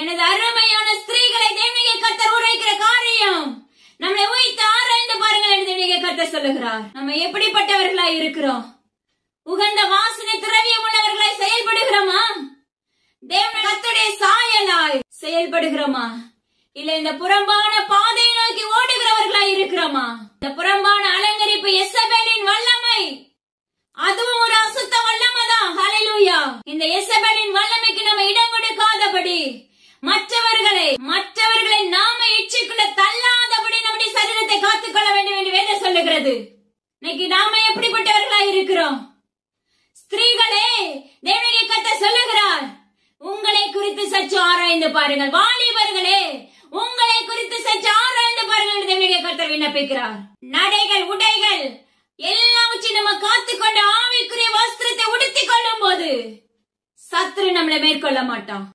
எனது அருமையான ஸ்திரீகளை தேவனுடைய கர்த்தர் உரைக்கிற காரியம் நம்மளை உயிர்த்து ஆராய்ந்து பாருங்கள் என்று தேவனுடைய கர்த்தர் சொல்லுகிறார். நம்ம எப்படிப்பட்டவர்களாய் இருக்கிறோம்? உகந்த வாசனை திரவியம் உள்ளவர்களாய் செயல்படுகிறோமா? தேவனுடைய கர்த்தருடைய சாயலாய் செயல்படுகிறோமா? இல்ல இந்த புறம்பான பாதையை நோக்கி ஓடுகிறவர்களாய் இருக்கிறோமா? இந்த புறம்பான அலங்கரிப்பு எசபேலின் வல்லமை, அதுவும் ஒரு அசுத்த வல்லமைதான். ஹல்லேலூயா. இந்த எசபேலின் வல்லமைக்கு நம்ம இடம் கொடுக்காதபடி, மற்றவர்களை நாம இச்சைக்குள்ள தள்ளாதபடி நம்முடைய சரீரத்தை காத்துக்கொள்ள வேண்டும் என்று வேதம் சொல்லுகிறது. இன்னைக்கு நாம எப்படிப்பட்டவர்களா இருக்கிறோம்? ஸ்திரீகளே, தேவனுடைய கர்த்தர் சொல்லுகிறார், உங்களை குறித்து சற்று ஆராய்ந்து பாருங்கள். வாலிபர்களே, உங்களை குறித்து சற்று ஆராய்ந்து பாருங்கள் என்று தேவனுடைய கர்த்தர் விண்ணப்பிக்கிறார். நடைகள், உடைகள் எல்லாவற்றையும் நம்ம காத்துக்கொண்டு ஆவிக்குரிய வஸ்திரத்தை உடுத்திக் கொள்ளும் போது சத்துரு நம்மளை மேற்கொள்ள மாட்டான்.